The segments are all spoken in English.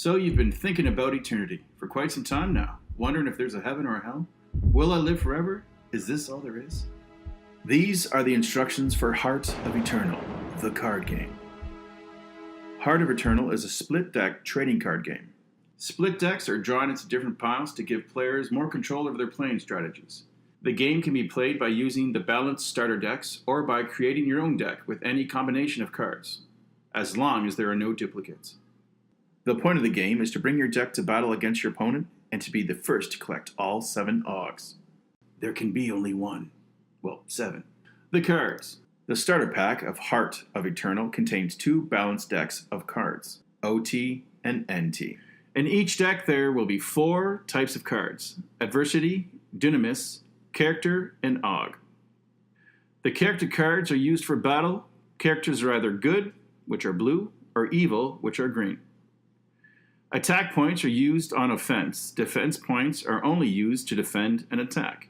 So you've been thinking about eternity for quite some time now, wondering if there's a heaven or a hell? Will I live forever? Is this all there is? These are the instructions for Heart of Eternal, the card game. Heart of Eternal is a split deck trading card game. Split decks are drawn into different piles to give players more control over their playing strategies. The game can be played by using the balanced starter decks or by creating your own deck with any combination of cards, as long as there are no duplicates. The point of the game is to bring your deck to battle against your opponent and to be the first to collect all 7 Augs. There can be only one. Well, 7. The cards. The starter pack of Heart of Eternal contains 2 balanced decks of cards, OT and NT. In each deck there will be 4 types of cards: Adversity, Dunamis, Character, and Aug. The character cards are used for battle. Characters are either good, which are blue, or evil, which are green. Attack points are used on offense. Defense points are only used to defend an attack.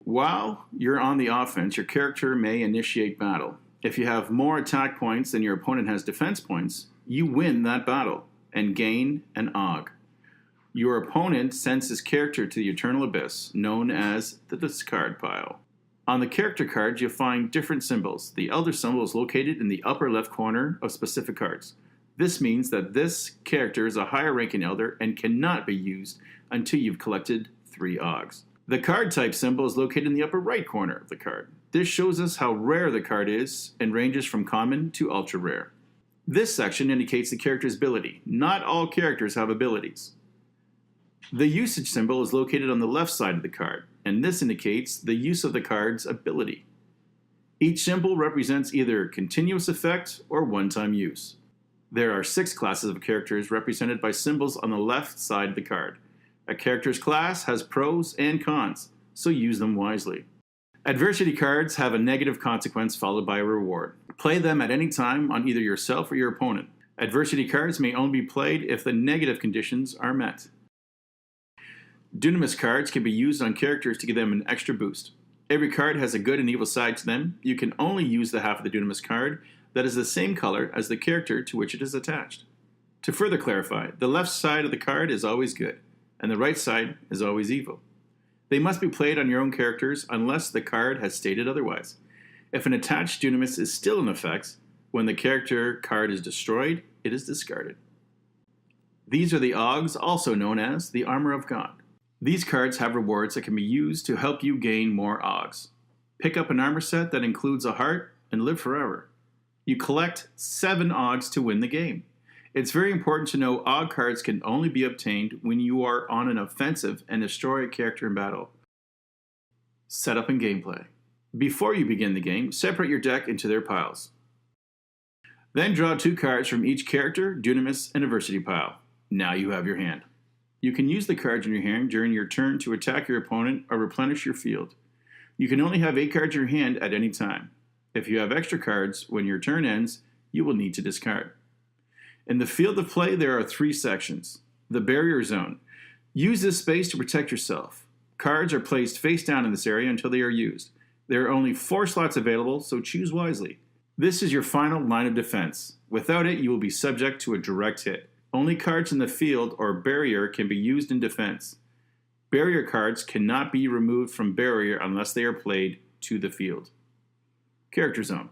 While you're on the offense, your character may initiate battle. If you have more attack points than your opponent has defense points, you win that battle and gain an Aug. Your opponent sends his character to the Eternal Abyss, known as the discard pile. On the character cards, you'll find different symbols. The Elder symbol is located in the upper left corner of specific cards. This means that this character is a higher ranking Elder and cannot be used until you've collected 3 Augs. The card type symbol is located in the upper right corner of the card. This shows us how rare the card is and ranges from common to ultra rare. This section indicates the character's ability. Not all characters have abilities. The usage symbol is located on the left side of the card, and this indicates the use of the card's ability. Each symbol represents either continuous effect or one-time use. There are 6 classes of characters represented by symbols on the left side of the card. A character's class has pros and cons, so use them wisely. Adversity cards have a negative consequence followed by a reward. Play them at any time on either yourself or your opponent. Adversity cards may only be played if the negative conditions are met. Dunamis cards can be used on characters to give them an extra boost. Every card has a good and evil side to them. You can only use the half of the Dunamis card that is the same color as the character to which it is attached. To further clarify, the left side of the card is always good, and the right side is always evil. They must be played on your own characters unless the card has stated otherwise. If an attached Dunamis is still in effect, when the character card is destroyed, it is discarded. These are the Augs, also known as the Armour of God. These cards have rewards that can be used to help you gain more Augs. Pick up an armor set that includes a heart and live forever. You collect 7 Augs to win the game. It's very important to know Aug cards can only be obtained when you are on an offensive and destroy a character in battle. Setup and gameplay. Before you begin the game, separate your deck into their piles. Then draw 2 cards from each character, Dunamis, and Adversity pile. Now you have your hand. You can use the cards in your hand during your turn to attack your opponent or replenish your field. You can only have 8 cards in your hand at any time. If you have extra cards, when your turn ends, you will need to discard. In the field of play, there are 3 sections. The barrier zone. Use this space to protect yourself. Cards are placed face down in this area until they are used. There are only 4 slots available, so choose wisely. This is your final line of defense. Without it, you will be subject to a direct hit. Only cards in the field or barrier can be used in defense. Barrier cards cannot be removed from barrier unless they are played to the field. Character zone.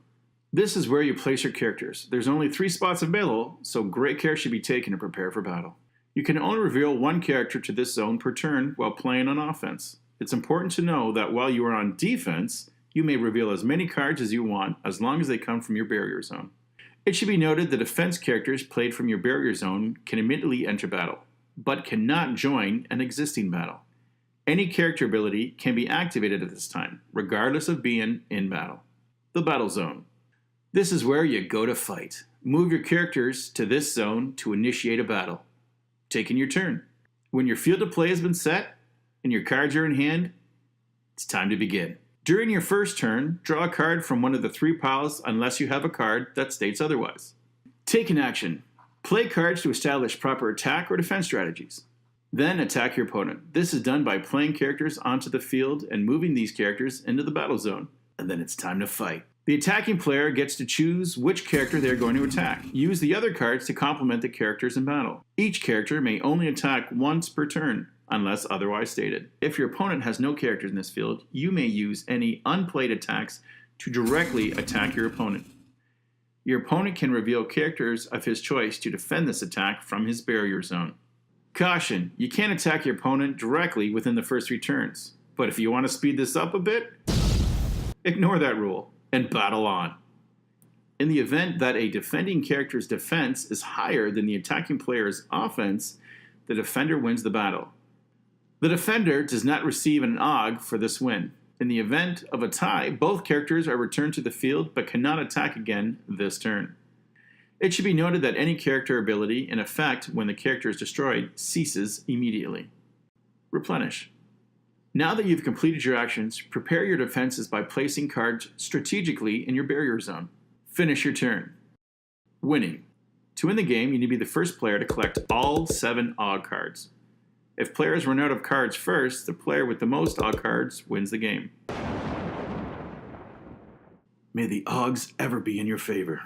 This is where you place your characters. There's only 3 spots available, so great care should be taken to prepare for battle. You can only reveal 1 character to this zone per turn while playing on offense. It's important to know that while you are on defense, you may reveal as many cards as you want as long as they come from your barrier zone. It should be noted that defense characters played from your barrier zone can immediately enter battle, but cannot join an existing battle. Any character ability can be activated at this time, regardless of being in battle. The battle zone. This is where you go to fight. Move your characters to this zone to initiate a battle. Taking your turn. When your field of play has been set and your cards are in hand, it's time to begin. During your first turn, draw a card from one of the 3 piles unless you have a card that states otherwise. Take an action. Play cards to establish proper attack or defense strategies. Then attack your opponent. This is done by playing characters onto the field and moving these characters into the battle zone. And then it's time to fight. The attacking player gets to choose which character they are going to attack. Use the other cards to complement the characters in battle. Each character may only attack once per turn, unless otherwise stated. If your opponent has no characters in this field, you may use any unplayed attacks to directly attack your opponent. Your opponent can reveal characters of his choice to defend this attack from his barrier zone. Caution, you can't attack your opponent directly within the first 3 turns, but if you want to speed this up a bit, ignore that rule and battle on. In the event that a defending character's defense is higher than the attacking player's offense, the defender wins the battle. The defender does not receive an AUG for this win. In the event of a tie, both characters are returned to the field but cannot attack again this turn. It should be noted that any character ability in effect when the character is destroyed ceases immediately. Replenish. Now that you've completed your actions, prepare your defenses by placing cards strategically in your barrier zone. Finish your turn. Winning. To win the game, you need to be the first player to collect all 7 AUG cards. If players run out of cards first, the player with the most AUG cards wins the game. May the AUGs ever be in your favor.